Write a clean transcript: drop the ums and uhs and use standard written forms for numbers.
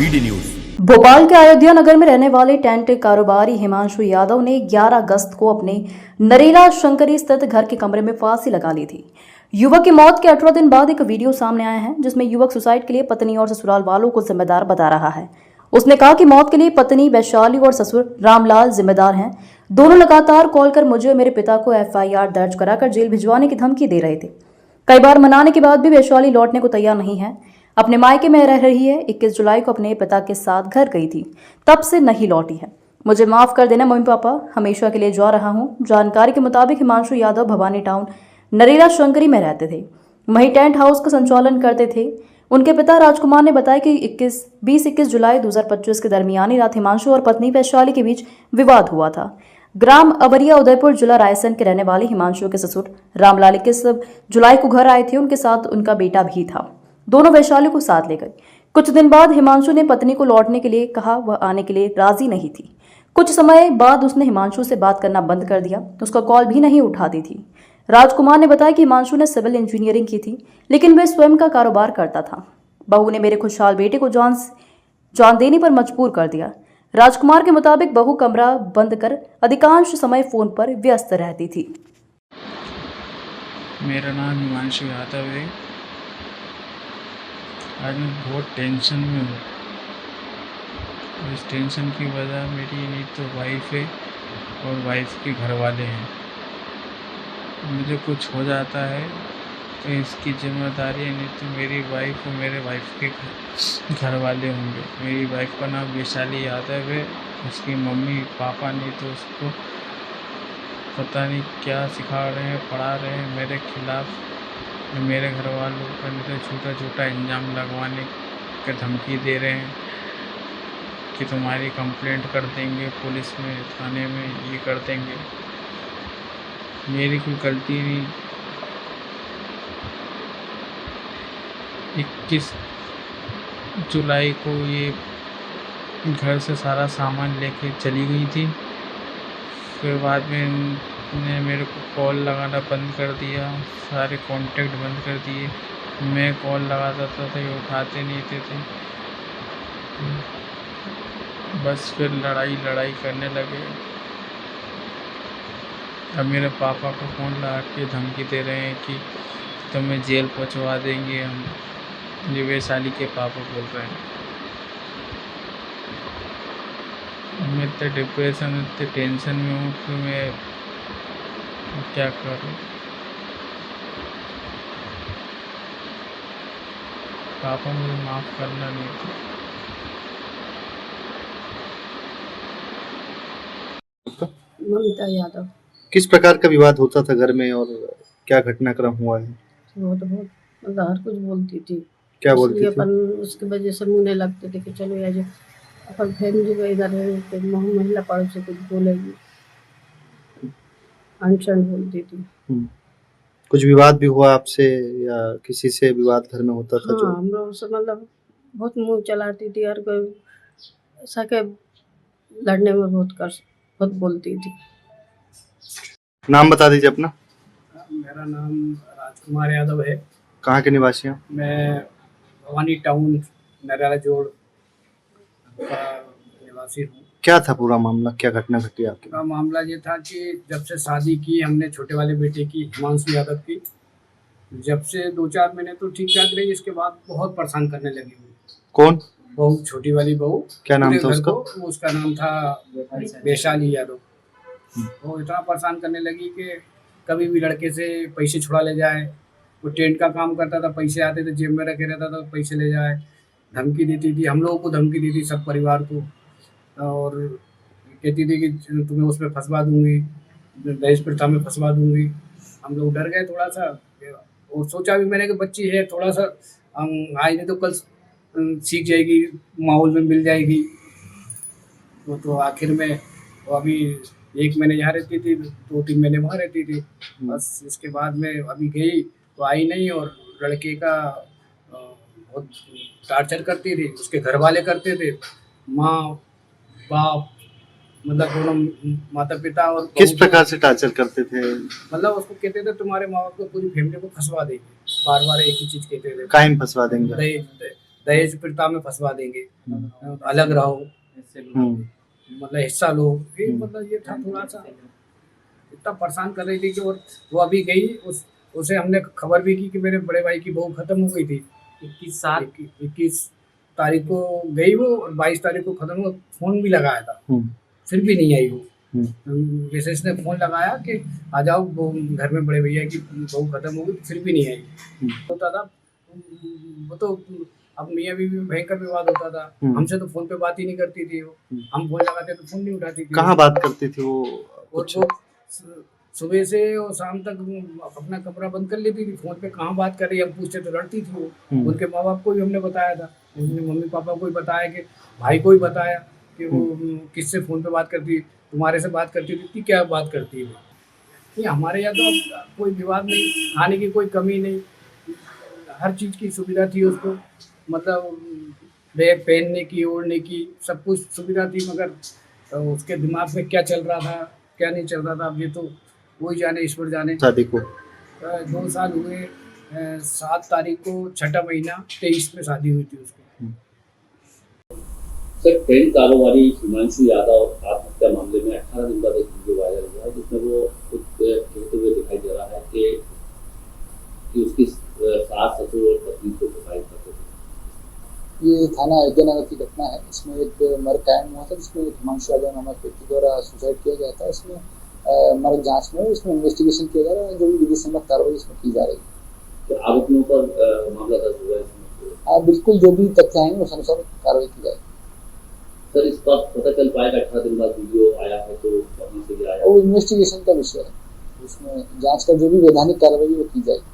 BD news. Bhopal के अयोध्या नगर में रहने वाले टेंट कारोबारी हिमांशु यादव ने 11 अगस्त को अपने नरेला शंकरी स्थित घर के कमरे में फांसी लगा ली थी। युवक की मौत के 18 दिन बाद एक वीडियो सामने आया है जिसमें युवक सुसाइड के लिए पत्नी और ससुराल वालों को जिम्मेदार बता रहा है। उसने कहा कि मौत के लिए पत्नी वैशाली और ससुर रामलाल जिम्मेदार हैं। दोनों लगातार कॉल कर मुझे और मेरे पिता को FIR दर्ज कराकर जेल भिजवाने की धमकी दे रहे थे। कई बार मनाने के बाद भी वैशाली लौटने को तैयार नहीं है। अपने मायके में रह रही है। 21 जुलाई को अपने पिता के साथ घर गई थी, तब से नहीं लौटी है। मुझे माफ कर देना मम्मी पापा, हमेशा के लिए जा रहा हूँ। जानकारी के मुताबिक हिमांशु यादव भवानी टाउन नरेला शंकरी में रहते थे, वहीं टेंट हाउस का संचालन करते थे। उनके पिता राजकुमार ने बताया कि 20-21 जुलाई 2025 के दरमियानी रात हिमांशु और पत्नी वैशाली के बीच विवाद हुआ था। ग्राम अवरिया उदयपुर जिला रायसेन के रहने वाले हिमांशु के ससुर रामलाल 21 जुलाई को घर आए थे। उनके साथ उनका बेटा भी था। दोनों वैशाली को साथ ले गए। कुछ दिन बाद हिमांशु ने पत्नी को लौटने के लिए कहा, वह आने के लिए राजी नहीं थी। कुछ समय बाद उसने हिमांशु से बात करना बंद कर दिया, उसका कॉल भी नहीं उठाती थी। राजकुमार ने बताया कि हिमांशु ने सिविल इंजीनियरिंग की थी, लेकिन वह स्वयं का कारोबार करता था। बहू ने मेरे खुशहाल बेटे को जान देने पर मजबूर कर दिया। राजकुमार के मुताबिक बहू कमरा बंद कर अधिकांश समय फोन पर व्यस्त रहती थी। मेरा नाम हिमांशु यादव है। आज मैं बहुत टेंशन में हूँ। इस टेंशन की वजह मेरी नहीं तो वाइफ है और वाइफ के घर वाले हैं। मुझे कुछ हो जाता है तो इसकी जिम्मेदारी नहीं तो मेरी वाइफ और मेरे वाइफ के घर वाले होंगे। मेरी वाइफ का नाम वैशाली यादव है। उसकी मम्मी पापा नहीं तो उसको पता नहीं क्या सिखा रहे हैं, पढ़ा रहे हैं मेरे खिलाफ़। मेरे घर वालों पर नहीं तो छोटा छोटा इल्ज़ाम लगवाने की धमकी दे रहे हैं कि तुम्हारी कंप्लेंट कर देंगे पुलिस में, थाने में, ये कर देंगे। मेरी कोई गलती नहीं। 21 जुलाई को ये घर से सारा सामान लेके चली गई थी। फिर बाद में ने मेरे को कॉल लगाना बंद कर दिया, सारे कांटेक्ट बंद कर दिए। मैं कॉल लगाता था ये उठाते नहीं थे। बस फिर लड़ाई करने लगे। अब मेरे पापा को फ़ोन लगा के धमकी दे रहे हैं कि तुम्हें जेल पहुंचवा देंगे हम। ये वैशाली के पापा बोल रहे हैं। मैं इतने डिप्रेशन, इतने टेंशन में हूँ कि मैं क्या करूँ। पापा मुझे माफ़ करना नहीं था। ममता यादव। किस प्रकार का विवाद होता था घर में और क्या घटनाक्रम हुआ है? वो तो बहुत मतलब हर कुछ बोलती थी। क्या बोलती थी? अपन उसकी वजह से मुँह लगते थे कि चलो यार अपन फैमिली को इधर है तो महिला पड़ोस से कुछ बोलेगी, अनशन बोलती थी। कुछ विवाद भी हुआ आपसे या किसी से विवाद घर में होता था? हाँ, हम लोग से मतलब बहुत मुँह चलाती थी और कोई ऐसा के लड़ने में बहुत बोलती थी। नाम बता दीजिए अपना। मेरा नाम राजकुमार यादव है। कहाँ के निवासी हैं? मैं भवानी टाउन नरेला जोड़ का निवासी हूँ। क्या था पूरा मामला, क्या घटना घटी आपके? पूरा मामला ये था कि जब से शादी की हमने छोटे वाले बेटे की, हिमांशु यादव की, जब से 2-4 महीने तो ठीक ठाक रही। इसके बाद बहुत परेशान करने लगी। कौन? बहू, छोटी वाली बहू। क्या नाम था उसका? उसका नाम था वैशाली यादव। वो इतना परेशान करने लगी कि कभी भी लड़के से पैसे छुड़ा ले जाए। वो टेंट का काम करता था, पैसे आते थे जेब में रखे रहता था, पैसे ले जाए। धमकी देती थी, हम लोगों को धमकी दी थी, सब परिवार को। और कहती थी कि तुम्हें उसमें फंसवा दूंगी, दहेज प्रथा में फंसवा दूंगी। हम लोग डर गए थोड़ा सा और सोचा भी मैंने कि बच्ची है, थोड़ा सा आज नहीं तो कल सीख जाएगी, माहौल में मिल जाएगी। तो आखिर में वो अभी 1 महीने यहाँ रहती थी, 2-3 महीने वहाँ रहती थी। बस इसके बाद में अभी गई तो आई नहीं। और लड़के का बहुत टार्चर करती थी, उसके घर वाले करते थे, माँ बाप मतलब दोनों माता पिता। और किस प्रकार से टार्चर करते थे? मतलब उसको कहते थे तुम्हारे माँ बाप को, पूरी फैमिली को फंसवा देंगे। बार बार एक ही चीज कहते थे, काहे में फंसवा देंगे? दहेज प्रथा में फंसवा देंगे, अलग रहो, मतलब हिस्सा लो। फिर मतलब ये था थोड़ा सा, इतना परेशान कर रही थी कि वो अभी गई, उसे हमने खबर भी की कि मेरे बड़े भाई की बहू खत्म हो गई थी। 21 तारीख को गई वो और 22 तारीख को खत्म हुआ। फोन भी लगाया था, फिर भी नहीं आई वो। मिसेस ने फोन लगाया कि आ जाओ घर में बड़े भैया की बहू खत्म हो गई, फिर भी नहीं आई। होता था वो तो, अब मियाँ बीवी में भयंकर विवाद होता था। हमसे तो फोन पे बात ही नहीं करती थी वो, हम फोन लगाते तो फोन नहीं उठाती थी। कहाँ बात करती थी वो? और वो सुबह से और शाम तक अपना कमरा बंद कर लेती थी, फोन पे कहाँ बात कर रही है हम पूछते तो लड़ती थी वो। उनके माँ बाप को भी हमने बताया था, उनके मम्मी पापा को भी बताया, कि भाई को भी बताया कि वो किससे फोन पे बात करती, तुम्हारे से बात करती थी, क्या बात करती है। नहीं, हमारे यहाँ तो कोई विवाद नहीं, खाने की कोई कमी नहीं, हर चीज़ की सुविधा थी उसको, मतलब बैग पहनने की, ओढ़ने की, सब कुछ सुविधा थी। मगर उसके दिमाग में क्या चल रहा था, क्या नहीं चल रहा था, अब ये तो वही जाने, ईश्वर जाने। शादी को 2 साल हुए, 7 तारीख को 6ठा महीना 23 में शादी हुई थी उसकी। सर, टेंट कारोबारी हिमांशु यादव आत्महत्या मामले में 18 दिन बाद एक वीडियो वायरल हुआ है, जिसमें वो खुद कहते हुए दिखाई दे रहा है कि उसकी सास, ससुर और पत्नी को प्रताड़ित करते थे। ये थाना अयोध्या नगर की घटना है। इसमें एक मर्ग कायम हुआ था, जिसमें एक हिमांशु यादव नामक व्यक्ति द्वारा सुसाइड किया गया था। इसमें मर्ग जांच में इसमें इन्वेस्टिगेशन किया जा रहा है, जो भी विधि सम्मत कार्रवाई इसमें की जा रही है। तो आरोपियों पर मामला दर्ज हुआ है इसमें? हाँ बिल्कुल, जो भी तथ्य आएंगे उस अनुसार कार्रवाई की जाएगी। सर, इस बात पता चल पाएगा 18 दिन बाद वीडियो आया है तो कहाँ से आया? वो इन्वेस्टिगेशन का विषय है, उसमें जांच का जो भी वैधानिक कार्रवाई वो की जाएगी।